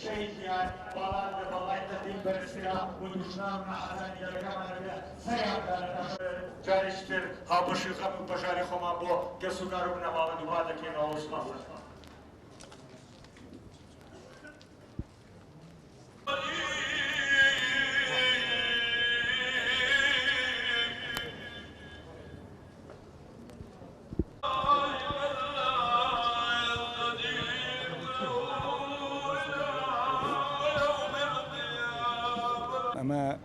شيئا بلان ببلايت الدين برسلا ودشنان نحزان يلقانا سيان جارشتر هابشي خم بجاري خمان بو كسوكارو بنمال دوبادا كينا وصمصر أما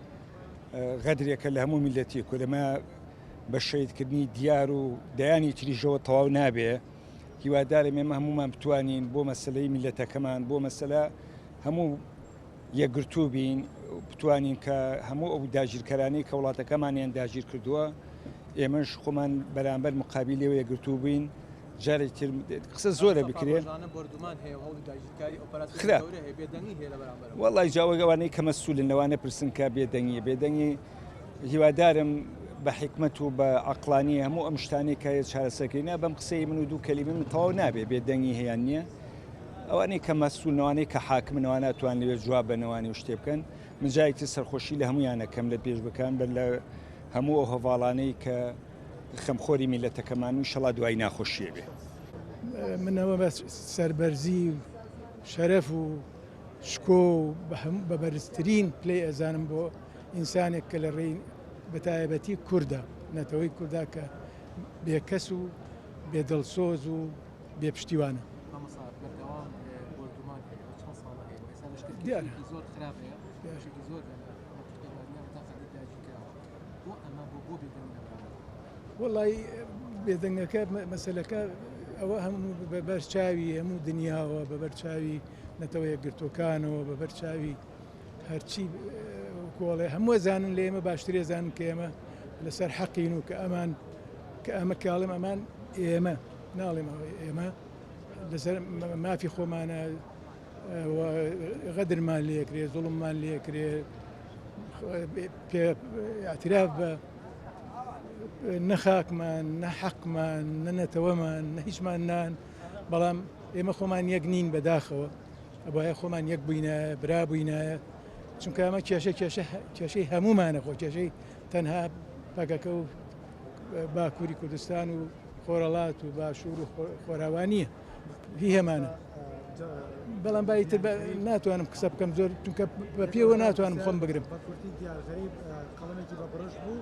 غدرێکە لە هەموو میلەتێک و لەمە بە شەیدکردنی دیار و دایانی تریژەوە تەواو نابێ هیوادارم ئێمە هەمومان بتوانین بۆ مەسلەی میلەتەکەمان بۆ مەسەلە هەموو یەکگرتوو بین بتوانین کە هەموو ئەو داگیرکەرانەی کە وڵاتەکەمانیان داگیر کردووە ئێمەش خۆمان بەرامبەر مقابلەوە یەکگرتوو بین جارێک تر قسە زۆرە بکرێت وەڵی جاوەگەوانەی کە مەسئولن لەوانە پرسن کە بێدەنگی بێدەنگی هیوادارم بە حکمت و بە عەقڵانی هەموو ئەم شتانەی کە چارەسەرکردنە بەم قسەی من و دوو کەلیمە من تەواو نابێ بێدەنگی هەیان نییە ئەوانەی کە مەسئولنەوانەی کە حاکمنەوە ناتوان لەوێ جواب بنەوانی و شتێ بکەن من جایەکی سەرخۆشی لە هەمویانەکەم لە پێش بکەن بەر لە هەموو ئەو هەواڵانەی کە خەمخۆری میلەتەکەمان و ئینشەڵا دوای ناخۆشیە بێ منەوە بە سەربەرزی و شەرەف و شکۆ و بە بەرزترین پلەی ئەزانم بۆ ئینسانێک کە لە ڕێی بەتایبەتی کووردە نەتەوەی کووردا کە بێکەس و بێدڵسۆز و بێپشتیوانە وەڵی بێدەنگەکە مەسەلەکە ئەوە هەموو بە بەرچاوی هەموو دنیاوە بە بەرچاوی نەتەوە یەکگرتوەکانەوە بە بەرچاوی هەرچی کۆڵێ هەموو زانن لە ئێمە باشترێ زانن کە ئێمە لەسەر حەقین و کە ئەمە کاڵم ئەمان ئێمە ناڵێم ئێمە لەسەر مافی خۆمانە غەدرمان لێکرێ زوڵممان لێکرێ اعتراف بە نەخاکمان نەحەقمان نەنەتەوەمان نەهیچمان نان بەڵام ئێمە خۆمان یەک نین بەداخەوە ئەبایە خۆمان یەک بووینایە برا بووینایە چونکە ئەمە کێشەی هەمومانە خۆ کێشەی تەنها پەکەکە و باکووری کوردستان و خۆرەڵات و باشوور و خۆراوانیە هی هەمانە بەڵام بایتر ناتوانم قسە بکەم زۆر چونکە بە پێوە ناتوانم خۆم بگرم قەڵەمێکی بە بڕش بوو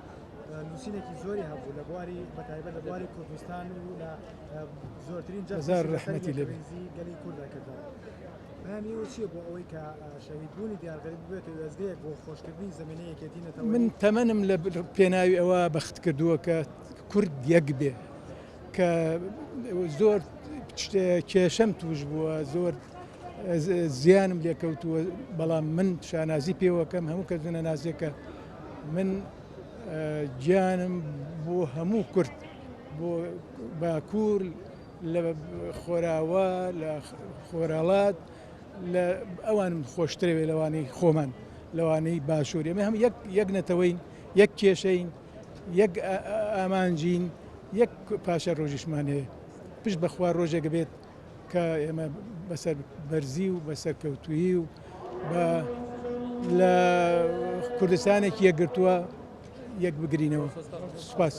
نووسینێکی زۆری هەبوو لە بواری بەتایبەت لە بواری کوردستان و لە زۆرترین جەزار ڕەحمەتی لێبێ گەلی کوردە کردەوە بەیانی ئەوە چییە بۆ ئەوەی کە شەهیدبوونی دیارغەریب ببێت وێزگەیەک بۆ خۆشکردنی زمینەیەکێتی نەتەوەی من تەمەنم لە پێناوی ئەوە بەخت کردووە کە کورد یەک بێ کە زۆر کێشەم توش بووە زۆر زیانم لێکەوتووە بەڵام من شانازی پێوەکەم هەموو کە زنە نازیەکە من گیانم بۆ هەموو کورد بۆ باکوور لە خۆراوە لە خۆراڵات لە ئەوانم خۆشترەوێ لەوانەی خۆمان لەوانەی باشووری ئەمە هەم یەک نەتەوەین یەک کێشەین یەک ئامانجین یەک پاشە ڕۆژیشمان هەیە پشت بەخوا ڕۆژێک بێت کە ئێمە بەسەر بەرزی و بەسەرکەوتویی و لە کوردستانێکی یەکگرتووە یەک بگرینەوە سوپاس.